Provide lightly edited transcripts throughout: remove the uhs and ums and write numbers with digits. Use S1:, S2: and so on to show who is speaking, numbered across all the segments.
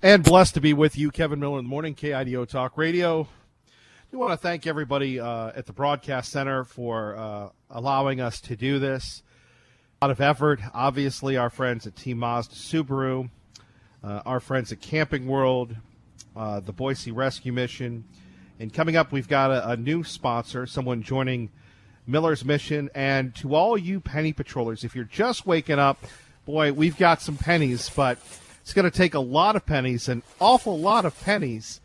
S1: And blessed to be with you, Kevin Miller, in the morning, KIDO Talk Radio. We want to thank everybody at the Broadcast Center for allowing us to do this. A lot of effort. Obviously, our friends at Team Mazda Subaru, our friends at Camping World, the Boise Rescue Mission. And coming up, we've got a new sponsor, someone joining Miller's Mission. And to all you penny patrollers, if you're just waking up, boy, we've got some pennies, but it's going to take a lot of pennies, an awful lot of pennies,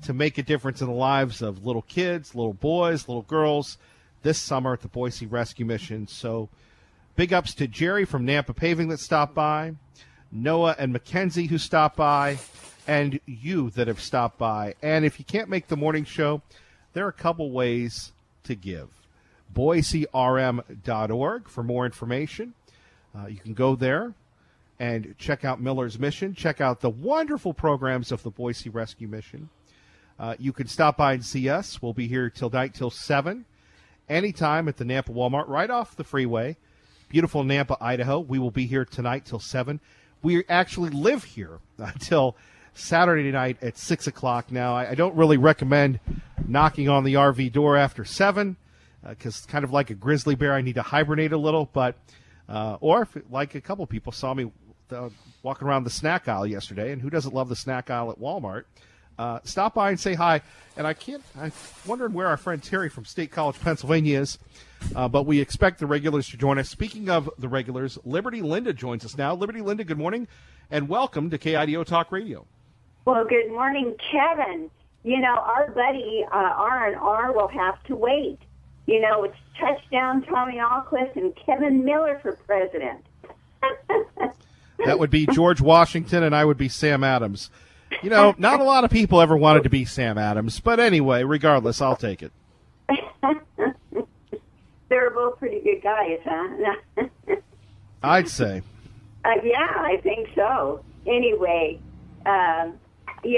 S1: to make a difference in the lives of little kids, little boys, little girls this summer at the Boise Rescue Mission. So big ups to Jerry from Nampa Paving that stopped by, Noah and Mackenzie who stopped by, and you that have stopped by. And if you can't make the morning show, there are a couple ways to give. BoiseRM.org for more information. You can go there and check out Miller's Mission. Check out the wonderful programs of the Boise Rescue Mission. You can stop by and see us. We'll be here till night, till 7, anytime at the Nampa Walmart, right off the freeway. Beautiful Nampa, Idaho. We will be here tonight till 7. We actually live here until Saturday night at 6 o'clock. Now, I don't really recommend knocking on the RV door after 7 because kind of like a grizzly bear, I need to hibernate a little. But or if, like a couple people saw me walking around the snack aisle yesterday, and who doesn't love the snack aisle at Walmart? Stop by and say hi. And I'm wondering where our friend Terry from State College, Pennsylvania is, but we expect the regulars to join us. Speaking of the regulars, Liberty Linda joins us now. Liberty Linda, good morning, and welcome to KIDO Talk Radio.
S2: Well, good morning, Kevin. You know, our buddy R&R will have to wait. You know, it's touchdown Tommy Alquist and Kevin Miller for president.
S1: That would be George Washington, and I would be Sam Adams. You know, not a lot of people ever wanted to be Sam Adams, but anyway, regardless, I'll take it.
S2: They're both pretty good guys, huh?
S1: I'd say.
S2: Yeah, I think so. Anyway, yeah,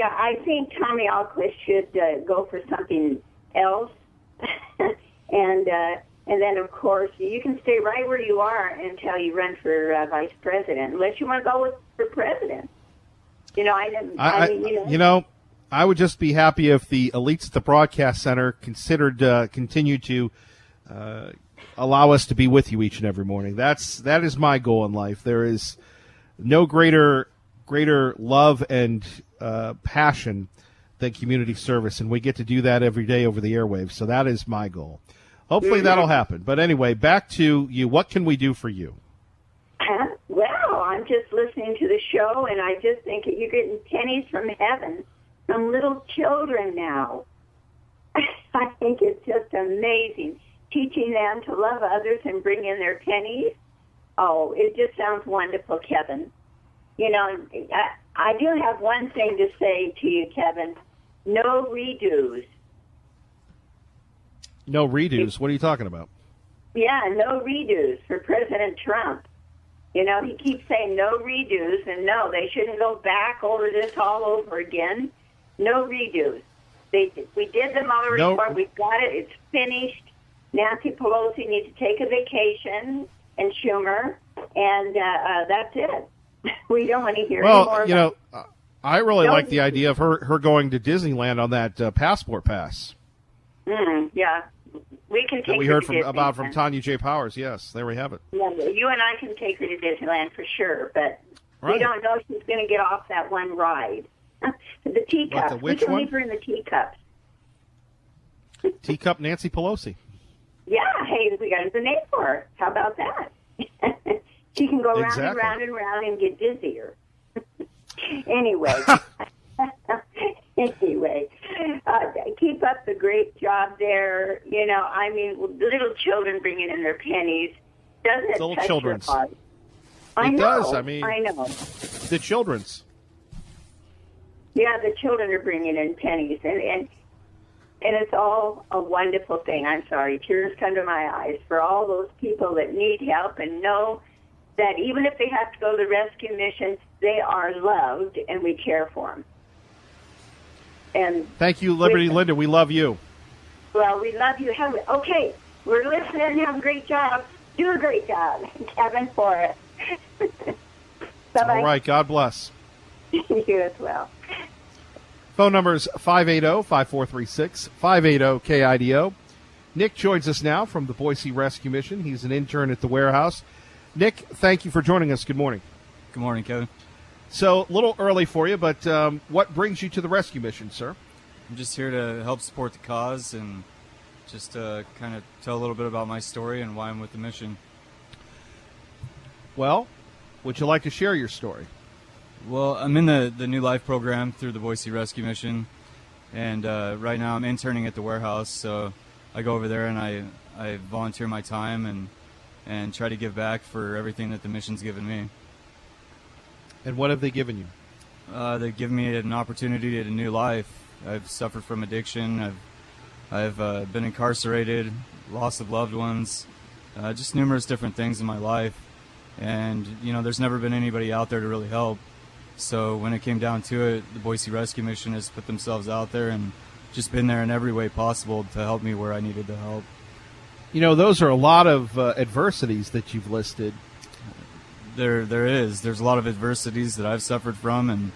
S2: I think Tommy Alquist should go for something else. And then, of course, you can stay right where you are until you run for vice president, unless you want to go for president. You know, I would just be happy if the elites at the Broadcast Center continue to allow us to be with you each and every morning. That is my goal in life. There is no greater love and passion than community service, and we get to do that every day over the airwaves. So that is my goal. Hopefully that'll happen. But anyway, back to you. What can we do for you? Well, I'm just listening to the show, and I just think that you're getting pennies from heaven from little children now. I think it's just amazing. Teaching them to love others and bring in their pennies. Oh, it just sounds wonderful, Kevin. You know, I do have one thing to say to you, Kevin. No redos.
S1: No redos? What are you talking about?
S2: Yeah, no redos for President Trump. You know, he keeps saying no redos, and no, they shouldn't go back over this all over again. No redos. We did the Mueller report. We've got it. It's finished. Nancy Pelosi needs to take a vacation, and Schumer, and that's it. We don't want to hear any more about it.
S1: Well, you know, I really like the idea of her going to Disneyland on that passport pass.
S2: Yeah. We can take
S1: that we heard from Tanya J. Powers. Yes, there we have it.
S2: Yeah, you and I can take her to Disneyland for sure, but we don't know if she's going to get off that one ride. The teacups. We can leave her in the teacups.
S1: Teacup Nancy Pelosi.
S2: Yeah, hey, we got a name for her. How about that? She can go round and round and round and get dizzier. Anyway. Anyway, keep up the great job there. You know, I mean, little children bringing in their pennies. Doesn't it touch your heart?
S1: It does. I mean,
S2: I know.
S1: The children's.
S2: Yeah, the children are bringing in pennies, and it's all a wonderful thing. I'm sorry, tears come to my eyes for all those people that need help and know that even if they have to go to the rescue mission, they are loved and we care for them. And
S1: thank you, Liberty Linda. We love you.
S2: Well, we love you. Okay, we're listening. Have a great job. Do a great job, Kevin Forrest. Bye-bye.
S1: All right. God bless.
S2: You as well.
S1: Phone number is 580-5436, 580-KIDO. Nick joins us now from the Boise Rescue Mission. He's an intern at the warehouse. Nick, thank you for joining us. Good morning.
S3: Good morning, Kevin.
S1: So, a little early for you, but what brings you to the rescue mission, sir?
S3: I'm just here to help support the cause and just kind of tell a little bit about my story and why I'm with the mission.
S1: Well, would you like to share your story?
S3: Well, I'm in the New Life program through the Boise Rescue Mission, and right now I'm interning at the warehouse, so I go over there and I volunteer my time and try to give back for everything that the mission's given me.
S1: And what have they given you?
S3: They've given me an opportunity at a new life. I've suffered from addiction. I've been incarcerated, loss of loved ones, just numerous different things in my life. And, there's never been anybody out there to really help. So when it came down to it, the Boise Rescue Mission has put themselves out there and just been there in every way possible to help me where I needed the help.
S1: Those are a lot of adversities that you've listed.
S3: There is. There's a lot of adversities that I've suffered from and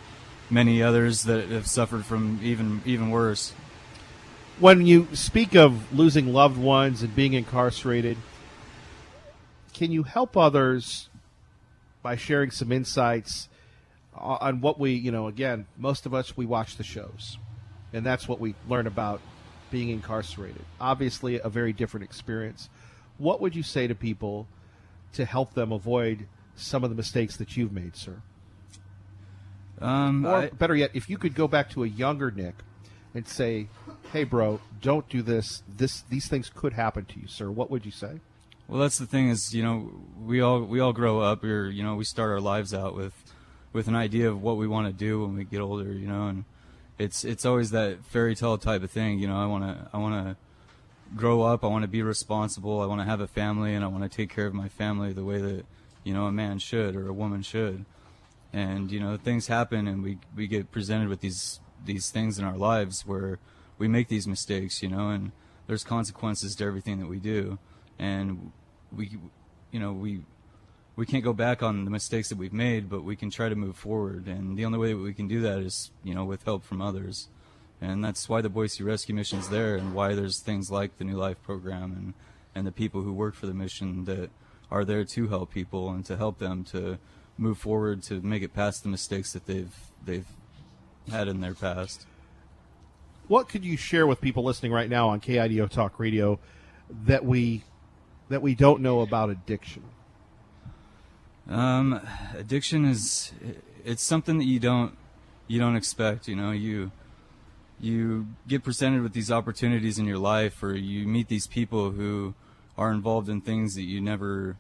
S3: many others that have suffered from even worse.
S1: When you speak of losing loved ones and being incarcerated, can you help others by sharing some insights on what we, again, most of us, we watch the shows, and that's what we learn about being incarcerated. Obviously, a very different experience. What would you say to people to help them avoid some of the mistakes that you've made, sir? Or better yet, if you could go back to a younger Nick and say, hey, bro, don't do this. These things could happen to you, sir. What would you say?
S3: Well, that's the thing is, we all grow up, or, we start our lives out with an idea of what we want to do when we get older, and it's always that fairy tale type of thing. I want to grow up. I want to be responsible. I want to have a family, and I want to take care of my family the way that, a man should or a woman should. And, things happen, and we get presented with these things in our lives where we make these mistakes, and there's consequences to everything that we do. And we can't go back on the mistakes that we've made, but we can try to move forward. And the only way that we can do that is, with help from others. And that's why the Boise Rescue Mission is there, and why there's things like the New Life program and the people who work for the mission that are there to help people and to help them to move forward, to make it past the mistakes that they've had in their past.
S1: What could you share with people listening right now on KIDO Talk Radio that we don't know about addiction?
S3: Addiction it's something that you don't expect. You get presented with these opportunities in your life, or you meet these people who are involved in things that you never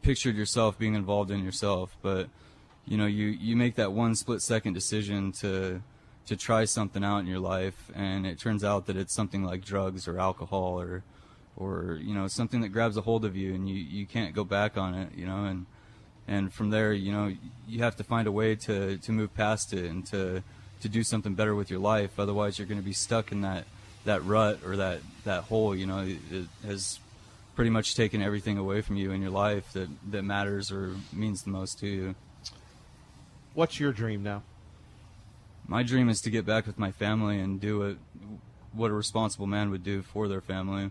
S3: pictured yourself being involved in yourself. But you make that one split-second decision to try something out in your life, and it turns out that it's something like drugs or alcohol or something that grabs a hold of you, and you can't go back on it, and from there, you have to find a way to move past it and to do something better with your life. Otherwise, you're going to be stuck in that rut or that hole. It has pretty much taken everything away from you in your life that matters or means the most to you.
S1: What's your dream now?
S3: My dream is to get back with my family and do what a responsible man would do for their family.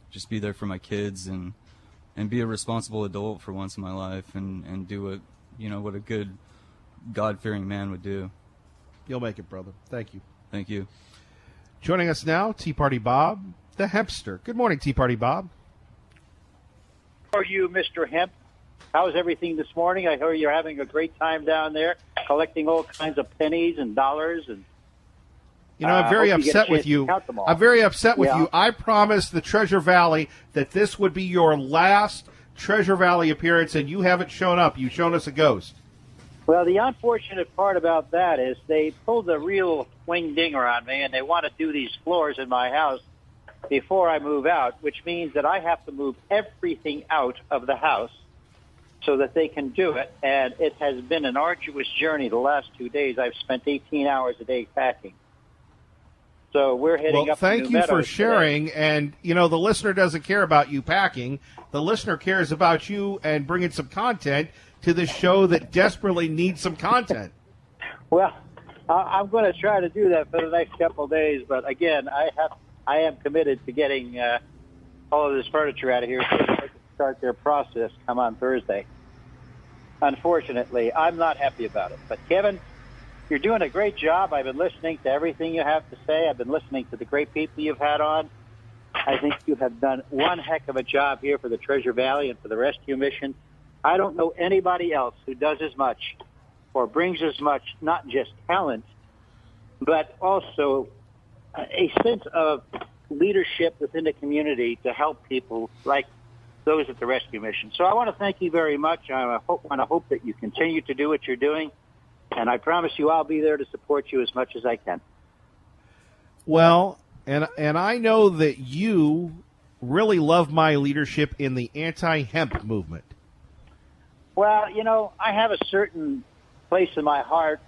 S3: Just be there for my kids and be a responsible adult for once in my life and do what a good God-fearing man would do.
S1: You'll make it, brother. Thank you.
S3: Thank you.
S1: Joining us now, Tea Party Bob, the Hempster. Good morning, Tea Party Bob.
S4: How are you, Mr. Hemp? How's everything this morning? I hear you're having a great time down there, collecting all kinds of pennies and dollars. And
S1: I'm very upset with you. I'm very upset with you. I promised the Treasure Valley that this would be your last Treasure Valley appearance, and you haven't shown up. You've shown us a ghost.
S4: Well, the unfortunate part about that is they pulled a real wing-dinger on me, and they want to do these floors in my house before I move out, which means that I have to move everything out of the house so that they can do it. And it has been an arduous journey the last 2 days. I've spent 18 hours a day packing. So we're heading up to New Meadows.
S1: Thank you for sharing. Today. And, the listener doesn't care about you packing. The listener cares about you and bringing some content to this show that desperately needs some content.
S4: Well, I'm going to try to do that for the next couple of days, but again, I am committed to getting all of this furniture out of here so they can start their process come on Thursday. Unfortunately, I'm not happy about it. But Kevin, you're doing a great job. I've been listening to everything you have to say. I've been listening to the great people you've had on. I think you have done one heck of a job here for the Treasure Valley and for the rescue mission. I don't know anybody else who does as much or brings as much, not just talent, but also a sense of leadership within the community to help people like those at the rescue mission. So I want to thank you very much. I want to hope that you continue to do what you're doing, and I promise you I'll be there to support you as much as I can.
S1: Well, and I know that you really love my leadership in the anti-hemp movement.
S4: Well, you know, I have a certain place in my heart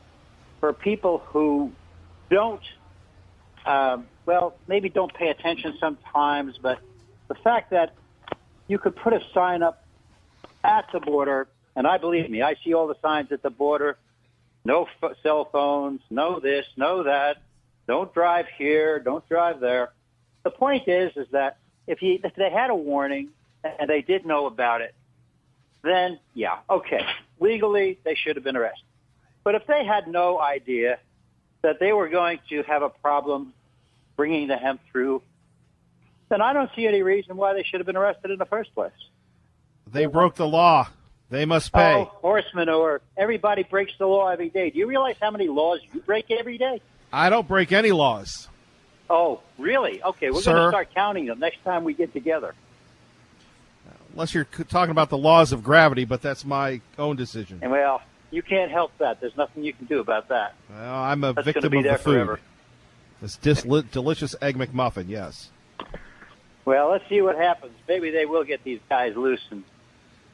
S4: for people who don't, maybe don't pay attention sometimes, but the fact that you could put a sign up at the border, and believe me, I see all the signs at the border, no cell phones, no this, no that, don't drive here, don't drive there. The point is that if they had a warning and they did know about it, then, yeah, okay, legally they should have been arrested. But if they had no idea that they were going to have a problem bringing the hemp through, then I don't see any reason why they should have been arrested in the first place.
S1: They broke the law. They must pay.
S4: Oh, horse manure. Everybody breaks the law every day. Do you realize how many laws you break every day?
S1: I don't break any laws.
S4: Oh, really? Okay, we're going to start counting them next time we get together.
S1: Unless you're talking about the laws of gravity, but that's my own decision.
S4: And well, you can't help that. There's nothing you can do about that.
S1: Well, I'm a
S4: That's
S1: victim
S4: be
S1: of
S4: there
S1: the food.
S4: Forever.
S1: This delicious Egg McMuffin, yes.
S4: Well, let's see what happens. Maybe they will get these guys loose and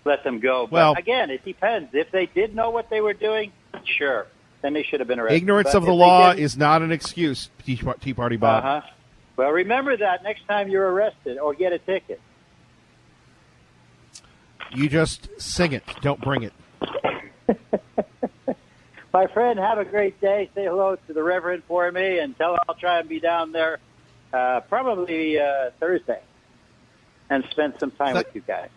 S4: let them go. But
S1: well,
S4: again, it depends. If they did know what they were doing, sure, then they should have been arrested.
S1: Ignorance of the law is not an excuse, Tea Party Bob.
S4: Uh-huh. Well, remember that next time you're arrested or get a ticket.
S1: You just sing it. Don't bring it.
S4: My friend, have a great day. Say hello to the Reverend for me and tell him I'll try and be down there probably Thursday and spend some time with you guys.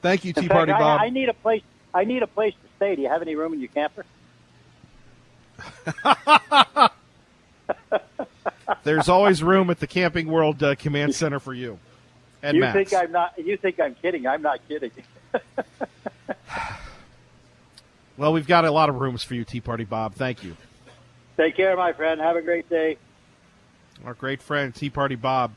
S1: Thank you, Tea Party Bob.
S4: I need a place to stay. Do you have any room in your camper?
S1: There's always room at the Camping World Command Center for you. And
S4: you
S1: Max.
S4: You think I'm kidding? I'm not kidding.
S1: Well, we've got a lot of rooms for you, Tea Party Bob. Thank you.
S4: Take care, my friend. Have a great day.
S1: Our great friend, Tea Party Bob.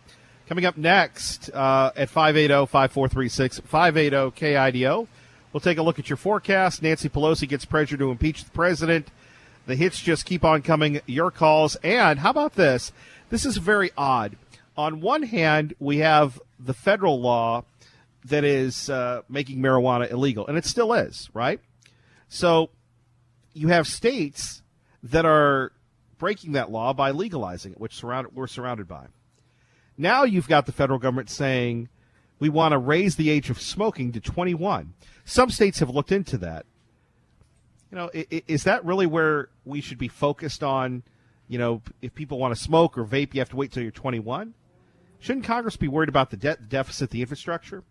S1: Coming up next at 580-5436, 580-KIDO. We'll take a look at your forecast. Nancy Pelosi gets pressure to impeach the president. The hits just keep on coming. Your calls. And how about this? This is very odd. On one hand, we have the federal law that is making marijuana illegal, and it still is, right? So you have states that are breaking that law by legalizing it, which we're surrounded by. Now you've got the federal government saying we want to raise the age of smoking to 21. Some states have looked into that. You know, is that really where we should be focused on? You know, if people want to smoke or vape, you have to wait till you're 21. Shouldn't Congress be worried about the deficit, the infrastructure?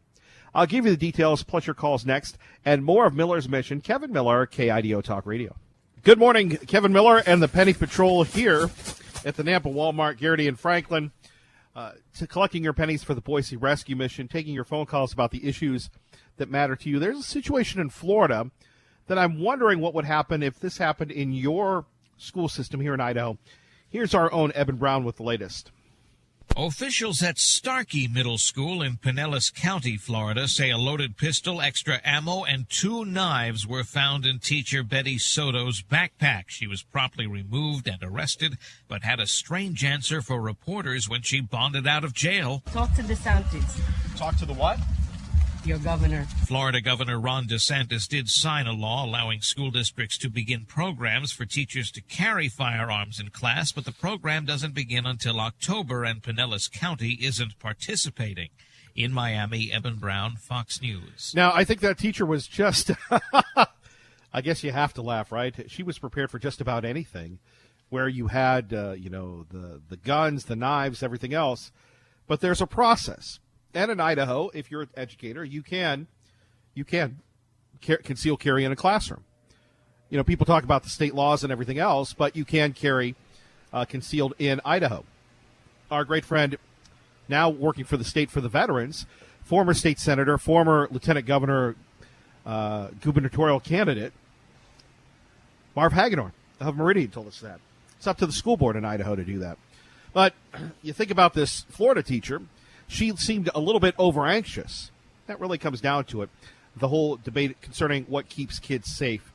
S1: I'll give you the details, plus your calls next, and more of Miller's Mission. Kevin Miller, KIDO Talk Radio. Good morning, Kevin Miller and the Penny Patrol here at the Nampa Walmart, Garrity and Franklin, to collecting your pennies for the Boise Rescue Mission, taking your phone calls about the issues that matter to you. There's a situation in Florida that I'm wondering what would happen if this happened in your school system here in Idaho. Here's our own Eben Brown with the latest.
S5: Officials at Starkey Middle School in Pinellas County, Florida, say a loaded pistol, extra ammo, and 2 knives were found in teacher Betty Soto's backpack. She was promptly removed and arrested, but had a strange answer for reporters when she bonded out of jail.
S6: Talk to DeSantis.
S1: Talk to the what?
S6: Your governor.
S5: Florida Governor Ron DeSantis did sign a law allowing school districts to begin programs for teachers to carry firearms in class, but the program doesn't begin until October, and Pinellas County isn't participating. In Miami, Eben Brown, Fox News.
S1: Now, I think that teacher was just, I guess you have to laugh, right? She was prepared for just about anything where you had, the guns, the knives, everything else. But there's a process. And in Idaho, if you're an educator, you can conceal carry in a classroom. People talk about the state laws and everything else, but you can carry concealed in Idaho. Our great friend, now working for the state for the veterans, former state senator, former lieutenant governor, gubernatorial candidate, Marv Hagedorn of Meridian told us that. It's up to the school board in Idaho to do that. But you think about this Florida teacher, she seemed a little bit over-anxious. That really comes down to it, the whole debate concerning what keeps kids safe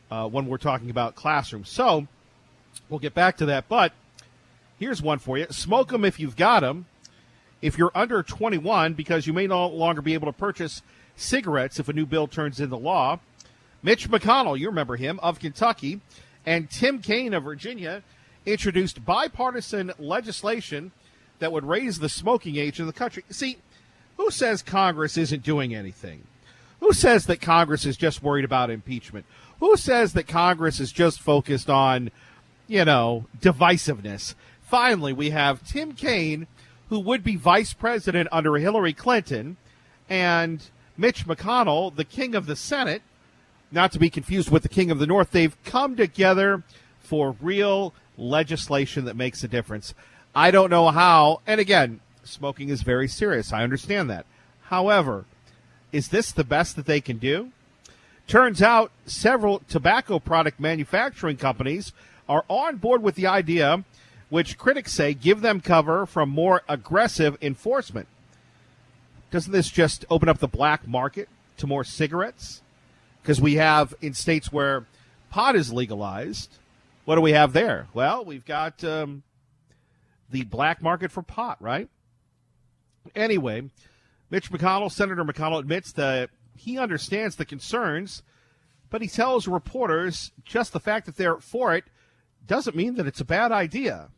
S1: when we're talking about classrooms. So we'll get back to that, but here's one for you. Smoke them if you've got them. If you're under 21, because you may no longer be able to purchase cigarettes if a new bill turns into law. Mitch McConnell, you remember him, of Kentucky, and Tim Kaine of Virginia introduced bipartisan legislation that would raise the smoking age in the country. See, who says Congress isn't doing anything? Who says that Congress is just worried about impeachment? Who says that Congress is just focused on, divisiveness? Finally, we have Tim Kaine, who would be vice president under Hillary Clinton, and Mitch McConnell, the king of the Senate, not to be confused with the king of the North. They've come together for real legislation that makes a difference. I don't know how, and again, smoking is very serious. I understand that. However, is this the best that they can do? Turns out several tobacco product manufacturing companies are on board with the idea, which critics say give them cover from more aggressive enforcement. Doesn't this just open up the black market to more cigarettes? Because we have in states where pot is legalized, what do we have there? Well, we've got the black market for pot, right? Anyway, Mitch McConnell, Senator McConnell, admits that he understands the concerns, but he tells reporters just the fact that they're for it doesn't mean that it's a bad idea.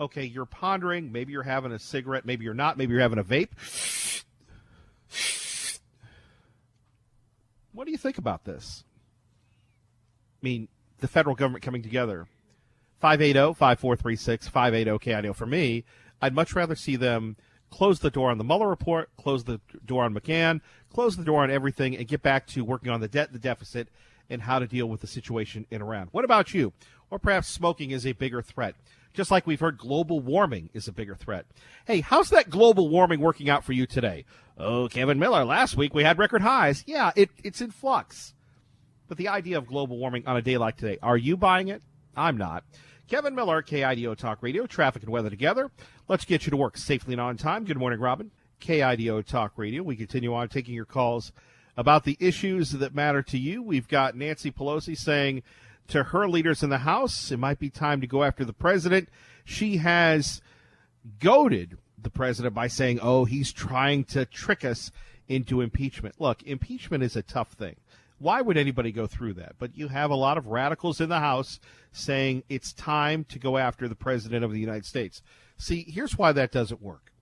S1: Okay, you're pondering, maybe you're having a cigarette, maybe you're not, maybe you're having a vape. What do you think about this? I mean, the federal government coming together. 580-5436, 580-KINO. For me, I'd much rather see them close the door on the Mueller report, close the door on McGahn, close the door on everything, and get back to working on the debt, the deficit, and how to deal with the situation in Iran. What about you? Or perhaps smoking is a bigger threat, just like we've heard global warming is a bigger threat. Hey, how's that global warming working out for you today? Oh, Kevin Miller, last week we had record highs. Yeah, it's in flux. But the idea of global warming on a day like today, are you buying it? I'm not. Kevin Miller, KIDO Talk Radio, traffic and weather together. Let's get you to work safely and on time. Good morning, Robin. KIDO Talk Radio. We continue on taking your calls about the issues that matter to you. We've got Nancy Pelosi saying to her leaders in the House, it might be time to go after the president. She has goaded the president by saying, he's trying to trick us into impeachment. Look, impeachment is a tough thing. Why would anybody go through that? But you have a lot of radicals in the House saying it's time to go after the president of the United States. See, here's why that doesn't work.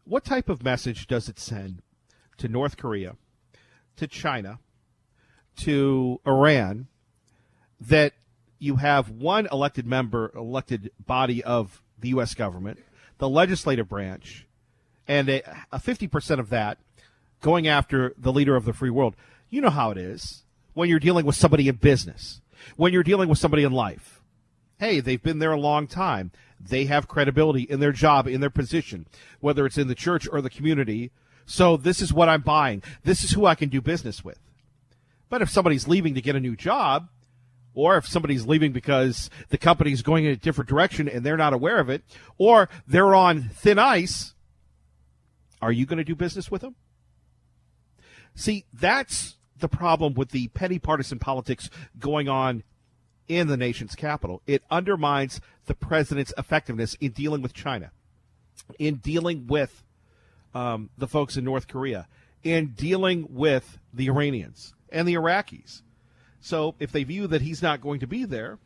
S1: What type of message does it send to North Korea, to China, to Iran, that you have one elected body of the U.S. government, the legislative branch, and a 50% of that going after the leader of the free world? You know how it is when you're dealing with somebody in business, when you're dealing with somebody in life. Hey, they've been there a long time. They have credibility in their job, in their position, whether it's in the church or the community. So this is what I'm buying. This is who I can do business with. But if somebody's leaving to get a new job, or if somebody's leaving because the company's going in a different direction and they're not aware of it, or they're on thin ice, are you going to do business with them? See, that's the problem with the petty partisan politics going on in the nation's capital. It undermines the president's effectiveness in dealing with China, in dealing with the folks in North Korea, in dealing with the Iranians and the Iraqis. So if they view that he's not going to be there,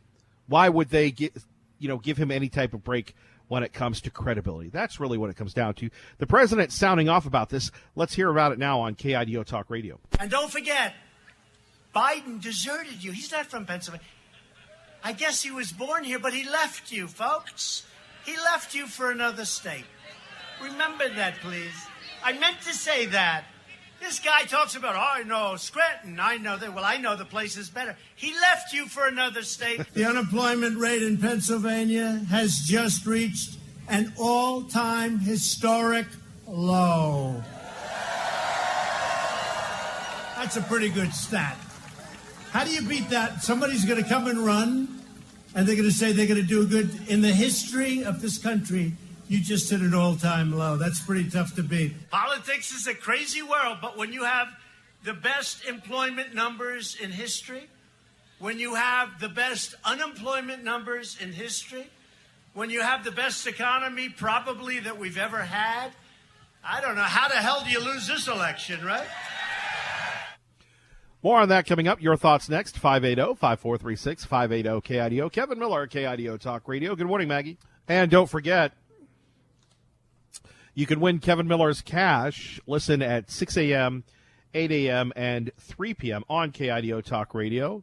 S1: why would they give him any type of break when it comes to credibility. That's really what it comes down to. The president sounding off about this. Let's hear about it now on KIDO Talk Radio.
S7: And don't forget, Biden deserted you. He's not from Pennsylvania. I guess he was born here, but he left you, folks. He left you for another state. Remember that, please. I meant to say that. This guy talks about, I know Scranton. I know that. Well, I know the place is better. He left you for another state.
S8: The unemployment rate in Pennsylvania has just reached an all-time historic low. That's a pretty good stat. How do you beat that? Somebody's going to come and run, and they're going to say they're going to do good. In the history of this country, you just hit an all-time low. That's pretty tough to beat.
S7: Politics is a crazy world, but when you have the best employment numbers in history, when you have the best unemployment numbers in history, when you have the best economy probably that we've ever had, I don't know, how the hell do you lose this election, right?
S1: More on that coming up. Your thoughts next. 580-5436, 580-KIDO. Kevin Miller, KIDO Talk Radio. Good morning, Maggie. And don't forget, you can win Kevin Miller's cash. Listen at 6 a.m., 8 a.m., and 3 p.m. on KIDO Talk Radio.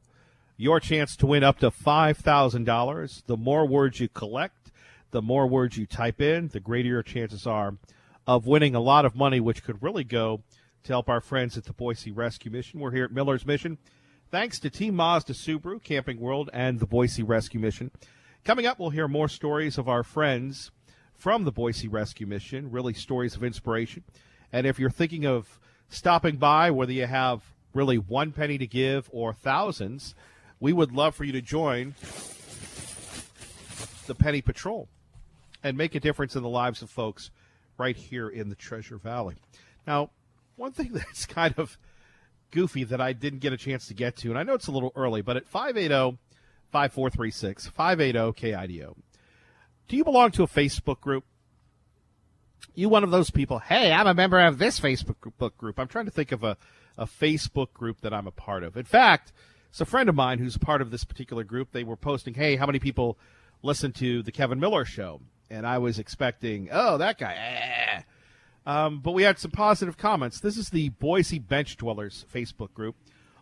S1: Your chance to win up to $5,000. The more words you collect, the more words you type in, the greater your chances are of winning a lot of money, which could really go to help our friends at the Boise Rescue Mission. We're here at Miller's Mission. Thanks to Team Mazda Subaru, Camping World, and the Boise Rescue Mission. Coming up, we'll hear more stories of our friends from the Boise Rescue Mission, really stories of inspiration. And if you're thinking of stopping by, whether you have really 1 penny to give or thousands, we would love for you to join the Penny Patrol and make a difference in the lives of folks right here in the Treasure Valley. Now, one thing that's kind of goofy that I didn't get a chance to get to, and I know it's a little early, but at 580-5436, 580-KIDO, do you belong to a Facebook group? You one of those people, hey, I'm a member of this Facebook group. I'm trying to think of a Facebook group that I'm a part of. In fact, it's a friend of mine who's a part of this particular group. They were posting, hey, how many people listen to the Kevin Miller Show? And I was expecting, oh, that guy, but we had some positive comments. This is the Boise Bench Dwellers Facebook group.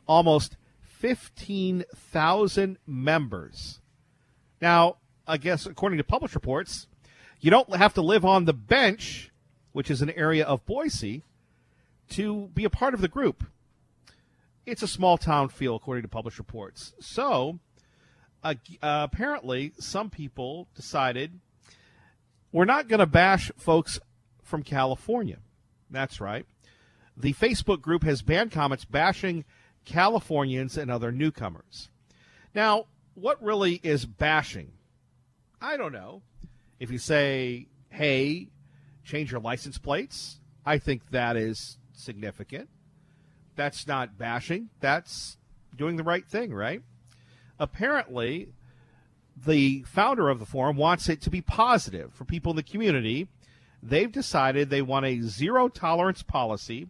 S1: Almost 15,000 members. Now, I guess according to published reports, you don't have to live on the bench, which is an area of Boise, to be a part of the group. It's a small town feel, according to published reports. So, apparently, some people decided we're not going to bash folks from California. That's right. The Facebook group has banned comments bashing Californians and other newcomers. Now, what really is bashing? I don't know. If you say, hey, change your license plates, I think that is significant. That's not bashing. That's doing the right thing, right? Apparently, the founder of the forum wants it to be positive for people in the community. They've decided they want a zero-tolerance policy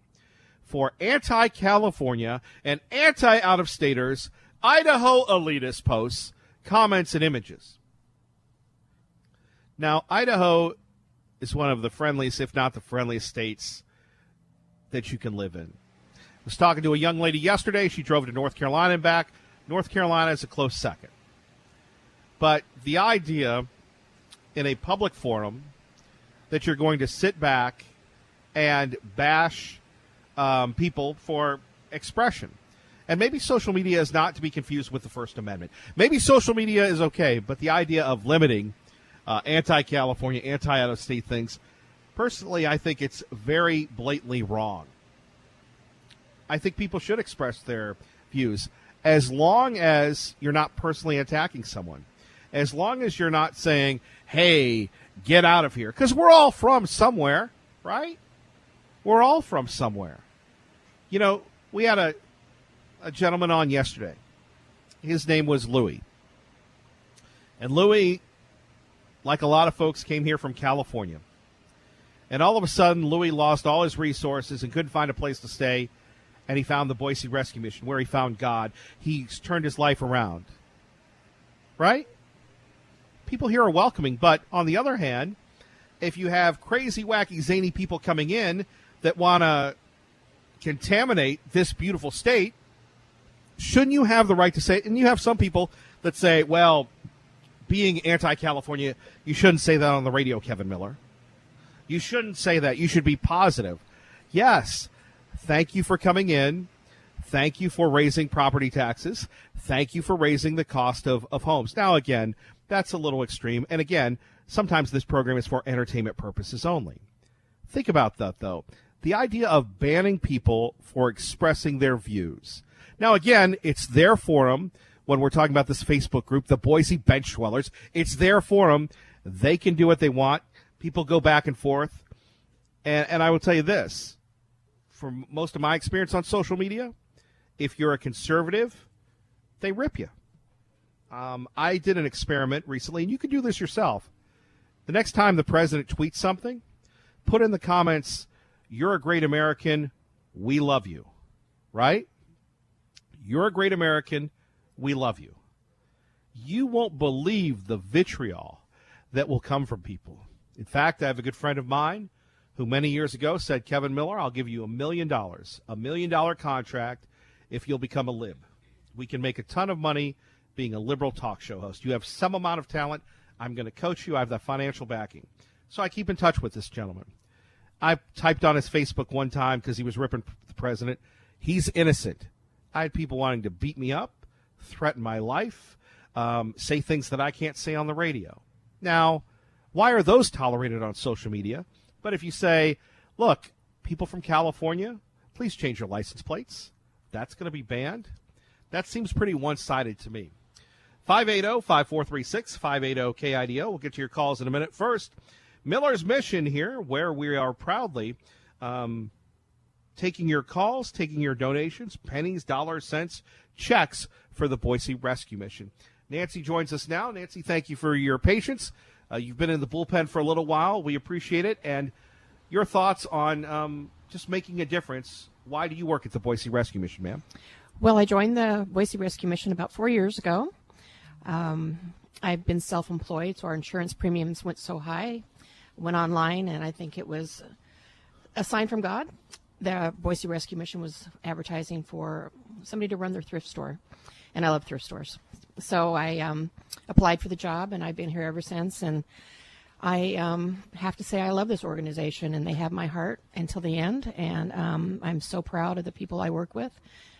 S1: for anti-California and anti-out-of-staters, Idaho elitist posts, comments, and images. Now, Idaho is one of the friendliest, if not the friendliest states that you can live in. I was talking to a young lady yesterday. She drove to North Carolina and back. North Carolina is a close second. But the idea in a public forum that you're going to sit back and bash people for expression. And maybe social media is not to be confused with the First Amendment. Maybe social media is okay, but the idea of limiting anti-California, anti-out-of-state things, personally, I think it's very blatantly wrong. I think people should express their views as long as you're not personally attacking someone. As long as you're not saying, hey, get out of here. Because we're all from somewhere, right? We're all from somewhere. You know, we had a gentleman on yesterday. His name was Louis. And Louis, like a lot of folks, came here from California. And all of a sudden, Louis lost all his resources and couldn't find a place to stay. And he found the Boise Rescue Mission, where he found God. He's turned his life around. Right? people here are welcoming. But on the other hand, if you have crazy, wacky, zany people coming in that want to contaminate this beautiful state, shouldn't you have the right to say it? And you have some people that say, well, being anti-California, you shouldn't say that on the radio, Kevin Miller. You shouldn't say that. You should be positive. Yes, thank you for coming in. Thank you for raising property taxes. Thank you for raising the cost of homes. Now, again, that's a little extreme. And again, sometimes this program is for entertainment purposes only. Think about that, though. The idea of banning people for expressing their views. Now, again, it's their forum. When we're talking about this Facebook group, the Boise Bench Dwellers, it's their forum. They can do what they want. People go back and forth. And I will tell you this, from most of my experience on social media, if you're a conservative, they rip you. I did an experiment recently, and you can do this yourself. The next time the president tweets something, put in the comments, "You're a great American. We love you." Right? You're a great American. We love you. You won't believe the vitriol that will come from people. In fact, I have a good friend of mine who many years ago said, "Kevin Miller, I'll give you $1 million contract if you'll become a lib. We can make a ton of money being a liberal talk show host. You have some amount of talent. I'm going to coach you. I have the financial backing." So I keep in touch with this gentleman. I typed on his Facebook one time because he was ripping the president. He's innocent. I had people wanting to beat me up, threaten my life, say things that I can't say on the radio. Now, why are those tolerated on social media? But if you say, look, people from California, please change your license plates, that's going to be banned. That seems pretty one-sided to me. 580-5436, 580-KIDO. We'll get to your calls in a minute. First, Miller's Mission here, where we are proudly taking your calls, taking your donations, pennies, dollars, cents, checks for the Boise Rescue Mission. Nancy joins us now. Nancy, thank you for your patience. You've been in the bullpen for a little while. We appreciate it. And your thoughts on just making a difference. Why do you work at the Boise Rescue Mission, ma'am?
S9: Well, I joined the Boise Rescue Mission about 4 years ago. I've been self-employed, so our insurance premiums went so high. Went online, and I think it was a sign from God. The Boise Rescue Mission was advertising for somebody to run their thrift store, and I love thrift stores. So I applied for the job, and I've been here ever since. And I have to say I love this organization, and they have my heart until the end. And I'm so proud of the people I work with,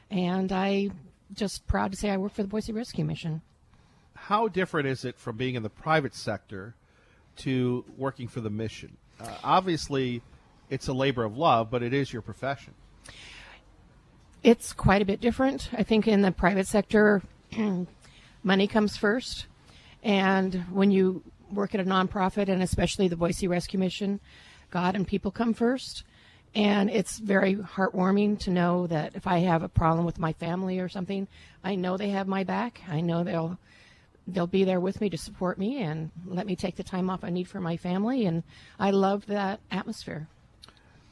S9: and I just proud to say I work for the Boise Rescue Mission.
S1: How different is it from being in the private sector to working for the mission? Obviously, it's a labor of love, but it is your profession.
S9: It's quite a bit different. I think in the private sector, money comes first. And when you work at a nonprofit, and especially the Boise Rescue Mission, God and people come first. And it's very heartwarming to know that if I have a problem with my family or something, I know they have my back. I know they'll be there with me to support me and let me take the time off I need for my family. And I love that atmosphere.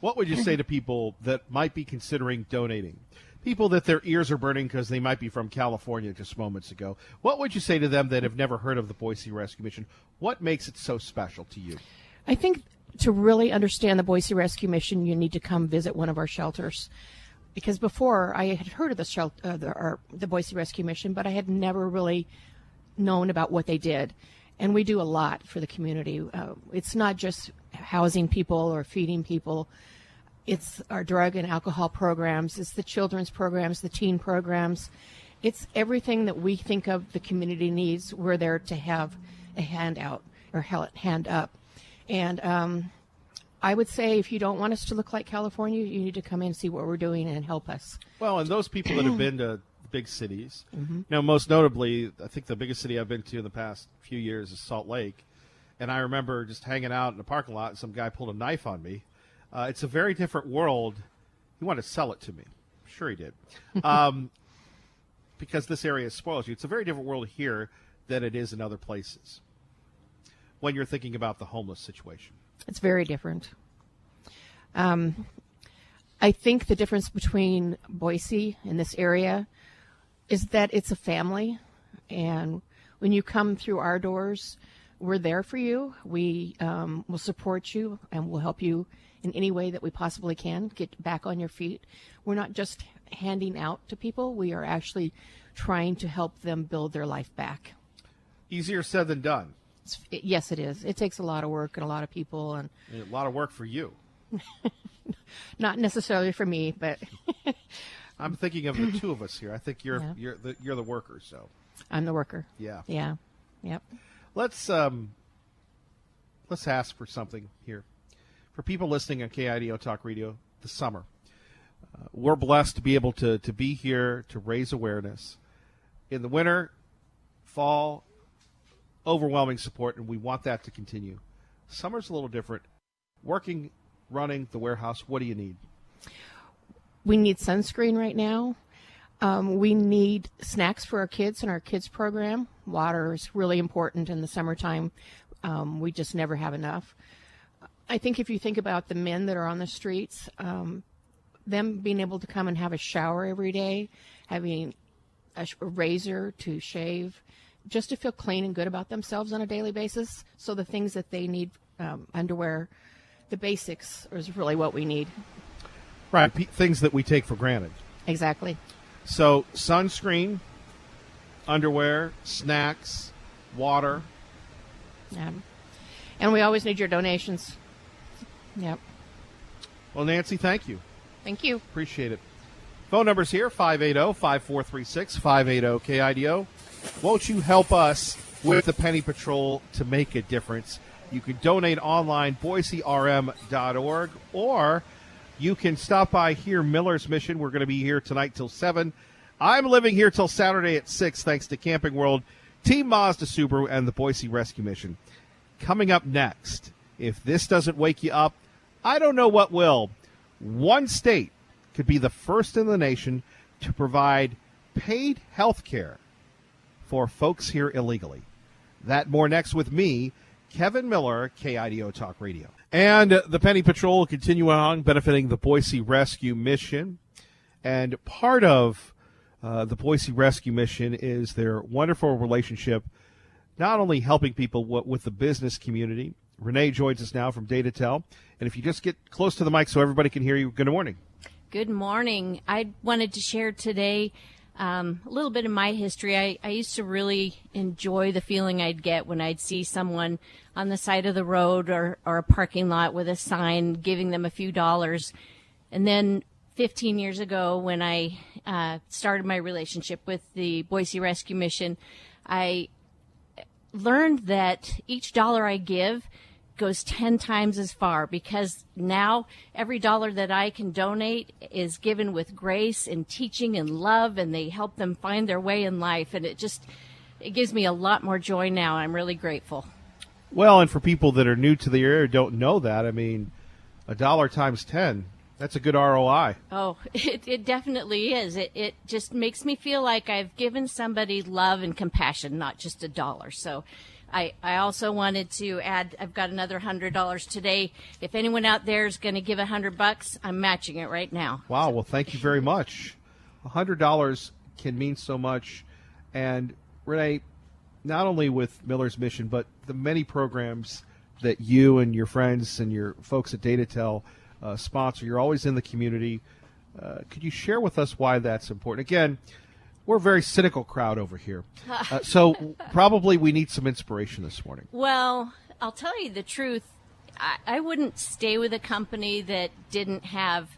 S1: What would you say to people that might be considering donating? People that their ears are burning because they might be from California just moments ago. What would you say to them that have never heard of the Boise Rescue Mission? What makes it so special to you?
S9: I think to really understand the Boise Rescue Mission, you need to come visit one of our shelters. Because before, I had heard of the Boise Rescue Mission, but I had never really known about what they did. And we do a lot for the community. It's not just housing people or feeding people. It's our drug and alcohol programs. It's the children's programs, the teen programs. It's everything that we think of the community needs. We're there to have a hand out or hand up. And I would say if you don't want us to look like California, you need to come in and see what we're doing and help us.
S1: Well, and those people that have been to big cities, now most notably, I think the biggest city I've been to in the past few years is Salt Lake. And I remember just hanging out in the parking lot and some guy pulled a knife on me. It's a very different world. He wanted to sell it to me. I'm sure he did. Because this area spoils you. It's a very different world here than it is in other places when you're thinking about the homeless situation.
S9: It's very different. I think the difference between Boise and this area is that it's a family. And when you come through our doors, we're there for you. We will support you and we'll help you in any way that we possibly can get back on your feet. We're not just handing out to people. We are actually trying to help them build their life back.
S1: Easier said than done.
S9: Yes, it is. It takes a lot of work and a lot of people. And
S1: a lot of work for you.
S9: Not necessarily for me, but
S1: I'm thinking of the two of us here. I think you're the worker. So
S9: I'm the worker.
S1: Yeah.
S9: Yeah. Yep.
S1: Let's ask for something here. For people listening on KIDO Talk Radio this summer, we're blessed to be able to be here to raise awareness. In the winter, fall, overwhelming support, and we want that to continue. Summer's a little different. Working, running the warehouse, what do you need?
S9: We need sunscreen right now. We need snacks for our kids in our kids program. Water is really important in the summertime. We just never have enough. I think if you think about the men that are on the streets, them being able to come and have a shower every day, having a razor to shave, just to feel clean and good about themselves on a daily basis. So the things that they need, underwear, the basics is really what we need.
S1: Right, things that we take for granted.
S9: Exactly.
S1: So sunscreen, underwear, snacks, water.
S9: Yeah. And we always need your donations. Yep.
S1: Well, Nancy, thank you.
S9: Thank you.
S1: Appreciate it. Phone number's here, 580-5436, 580-KIDO. Won't you help us with the Penny Patrol to make a difference? You can donate online, boiserm.org, or you can stop by here, Miller's Mission. We're going to be here tonight till 7. I'm living here till Saturday at 6, thanks to Camping World, Team Mazda Subaru, and the Boise Rescue Mission. Coming up next, if this doesn't wake you up, I don't know what will. One state could be the first in the nation to provide paid health care for folks here illegally. That more next with me, Kevin Miller, KIDO Talk Radio. And the Penny Patrol will continue on benefiting the Boise Rescue Mission. And part of the Boise Rescue Mission is their wonderful relationship, not only helping people with the business community. Renee joins us now from Datatel. And if you just get close to the mic so everybody can hear you, good morning.
S10: Good morning. I wanted to share today a little bit of my history. I used to really enjoy the feeling I'd get when I'd see someone on the side of the road or a parking lot with a sign giving them a few dollars. And then 15 years ago, when I started my relationship with the Boise Rescue Mission, I learned that each dollar I give goes 10 times as far, because now every dollar that I can donate is given with grace and teaching and love, and they help them find their way in life. And it gives me a lot more joy now. I'm really grateful.
S1: Well, and for people that are new to the area, don't know that, I mean, $1 times 10, that's a good ROI.
S10: Oh, it definitely is. It just makes me feel like I've given somebody love and compassion, not just $1. So I also wanted to add, I've got another $100 today. If anyone out there is going to give $100, I'm matching it right now.
S1: Wow. Well, thank you very much. $100 can mean so much. And Renee, not only with Miller's Mission, but the many programs that you and your friends and your folks at Datatel sponsor, you're always in the community. Could you share with us why that's important? Again, we're a very cynical crowd over here. So probably we need some inspiration this morning.
S10: Well, I'll tell you the truth. I wouldn't stay with a company that didn't have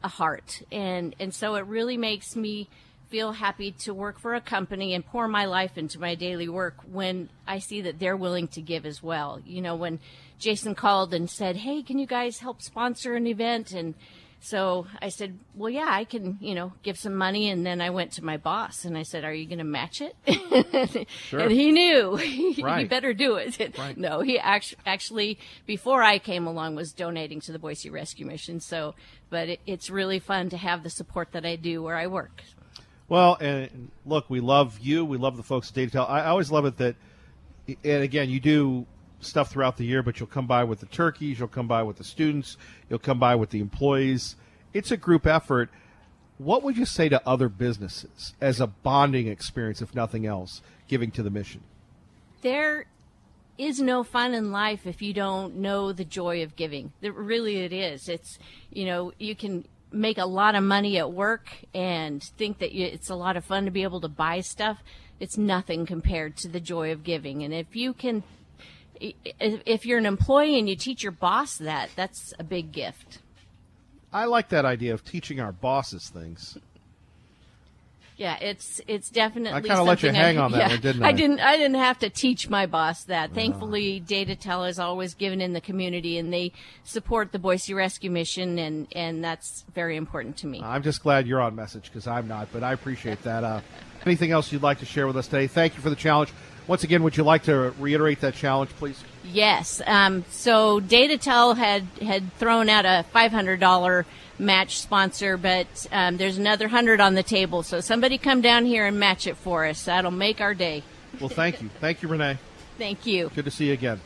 S10: a heart. And so it really makes me feel happy to work for a company and pour my life into my daily work when I see that they're willing to give as well. You know, when Jason called and said, hey, can you guys help sponsor an event? And so I said, well, yeah, I can, give some money. And then I went to my boss and I said, are you going to match it?
S1: Sure.
S10: And he knew
S1: Right.
S10: he better do it.
S1: Right.
S10: No, he actually, before I came along, was donating to the Boise Rescue Mission. So, but it's really fun to have the support that I do where I work.
S1: Well, and look, we love you. We love the folks at Datatel. I always love it that, and again, you do stuff throughout the year, but you'll come by with the turkeys, you'll come by with the students, you'll come by with the employees. It's a group effort. What would you say to other businesses as a bonding experience, if nothing else, giving to the mission?
S10: There is no fun in life if you don't know the joy of giving. Really it is. It's, you can make a lot of money at work and think that it's a lot of fun to be able to buy stuff. It's nothing compared to the joy of giving. And if you're an employee and you teach your boss that's a big gift.
S1: I like that idea of teaching our bosses things.
S10: Yeah, it's definitely.
S1: I kind of let you hang on that one, didn't I?
S10: I didn't have to teach my boss that. Thankfully, DataTel is always given in the community, and they support the Boise Rescue Mission, and that's very important to me.
S1: I'm just glad you're on message because I'm not, but I appreciate that. Anything else you'd like to share with us today? Thank you for the challenge. Once again, would you like to reiterate that challenge, please?
S10: Yes. So DataTel had thrown out a $500 match sponsor, but there's another $100 on the table. So somebody come down here and match it for us. That'll make our day.
S1: Well, thank you. Thank you, Renee.
S10: Thank you.
S1: Good to see you again.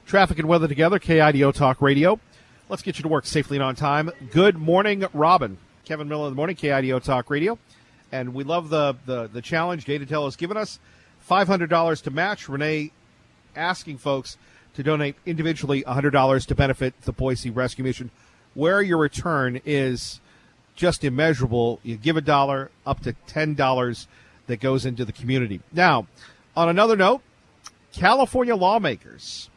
S1: Traffic and weather together, KIDO Talk Radio. Let's get you to work safely and on time. Good morning, Robin. Kevin Miller in the morning, KIDO Talk Radio. And we love the challenge DataTel has given us. $500 to match. Renee asking folks to donate individually $100 to benefit the Boise Rescue Mission, where your return is just immeasurable. You give $1 up to $10 that goes into the community. Now, on another note, California lawmakers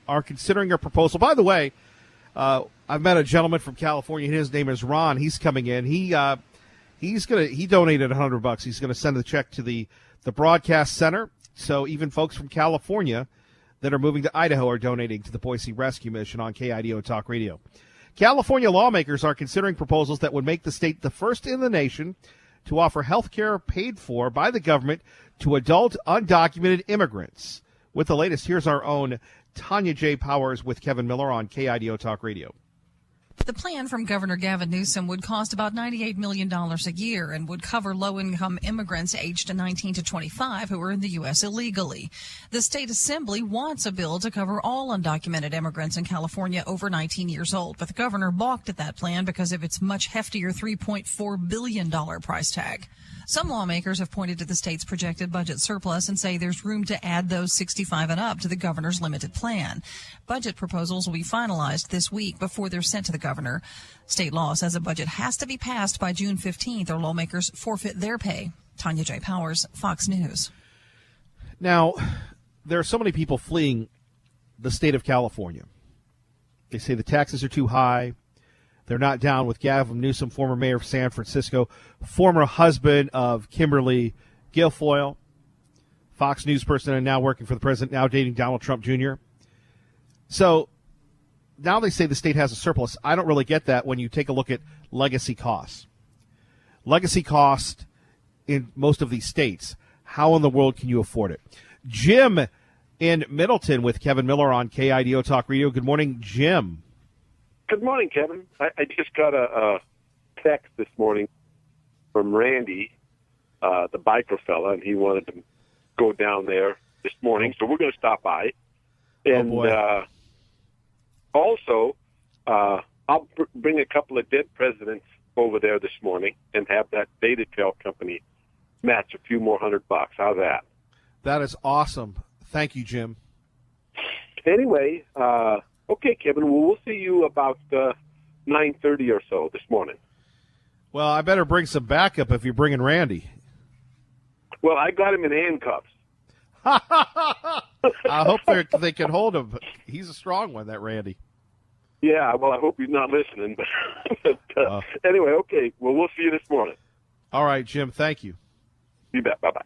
S1: are considering a proposal. By the way, I've met a gentleman from California. His name is Ron. He's coming in. He donated $100. He's going to send the check to the broadcast center. So even folks from California that are moving to Idaho are donating to the Boise Rescue Mission on KIDO Talk Radio. California lawmakers are considering proposals that would make the state the first in the nation to offer health care paid for by the government to adult undocumented immigrants. With the latest, here's our own Tanya J. Powers with Kevin Miller on KIDO Talk Radio.
S11: The plan from Governor Gavin Newsom would cost about $98 million a year and would cover low-income immigrants aged 19 to 25 who are in the U.S. illegally. The state assembly wants a bill to cover all undocumented immigrants in California over 19 years old, but the governor balked at that plan because of its much heftier $3.4 billion price tag. Some lawmakers have pointed to the state's projected budget surplus and say there's room to add those 65 and up to the governor's limited plan. Budget proposals will be finalized this week before they're sent to the governor. State law says a budget has to be passed by June 15th or lawmakers forfeit their pay. Tanya J. Powers, Fox News.
S1: Now, there are so many people fleeing the state of California. They say the taxes are too high. They're not down with Gavin Newsom, former mayor of San Francisco, former husband of Kimberly Guilfoyle, Fox News person and now working for the president, now dating Donald Trump Jr. So now they say the state has a surplus. I don't really get that when you take a look at legacy costs. Legacy cost in most of these states, how in the world can you afford it? Jim in Middleton with Kevin Miller on KIDO Talk Radio. Good morning, Jim.
S12: Good morning, Kevin. I just got a text this morning from Randy, the biker fella, and he wanted to go down there this morning, so we're going to stop by. And also, I'll bring a couple of dead presidents over there this morning and have that DataTel company match a few more $100. How's that?
S1: That is awesome. Thank you, Jim.
S12: Anyway, okay, Kevin, well, we'll see you about 9:30 or so this morning.
S1: Well, I better bring some backup if you're bringing Randy.
S12: Well, I got him in handcuffs.
S1: I hope they can hold him. He's a strong one, that Randy.
S12: Yeah, well, I hope he's not listening. But anyway, okay, well, we'll see you this morning.
S1: All right, Jim, thank you.
S12: You bet. Bye-bye.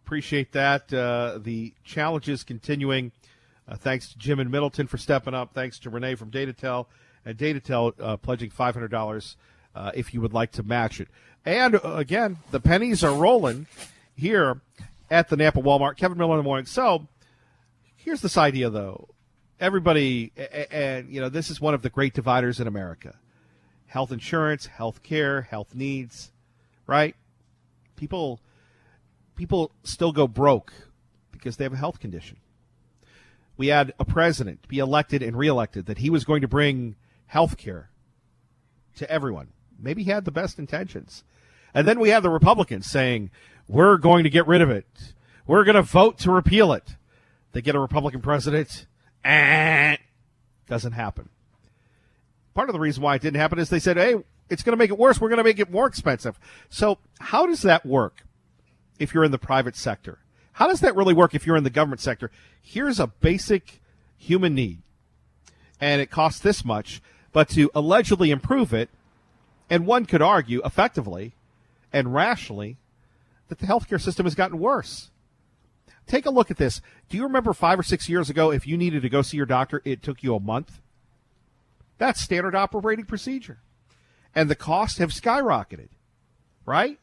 S1: Appreciate that. The challenge is continuing. Thanks to Jim in Middleton for stepping up. Thanks to Renee from DataTel. And DataTel pledging $500 if you would like to match it. And, again, the pennies are rolling here at the Napa Walmart. Kevin Miller in the morning. So here's this idea, though. Everybody, and, you know, this is one of the great dividers in America. Health insurance, health care, health needs, right? People still go broke because they have a health condition. We had a president be elected and reelected that he was going to bring health care to everyone. Maybe he had the best intentions. And then we have the Republicans saying, we're going to get rid of it. we're going to vote to repeal it. They get a Republican president. Doesn't happen. Part of the reason why it didn't happen is they said, hey, it's going to make it worse. We're going to make it more expensive. So how does that work if you're in the private sector? How does that really work if you're in the government sector? Here's a basic human need, and it costs this much, but to allegedly improve it, and one could argue effectively and rationally that the healthcare system has gotten worse. Take a look at this. Do you remember 5 or 6 years ago, if you needed to go see your doctor, it took you a month? That's standard operating procedure. And the costs have skyrocketed, right?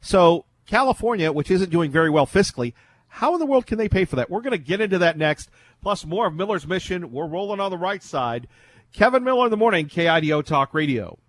S1: So California, which isn't doing very well fiscally, how in the world can they pay for that? We're going to get into that next, plus more of Miller's Mission. We're rolling on the right side. Kevin Miller in the morning, KIDO Talk Radio.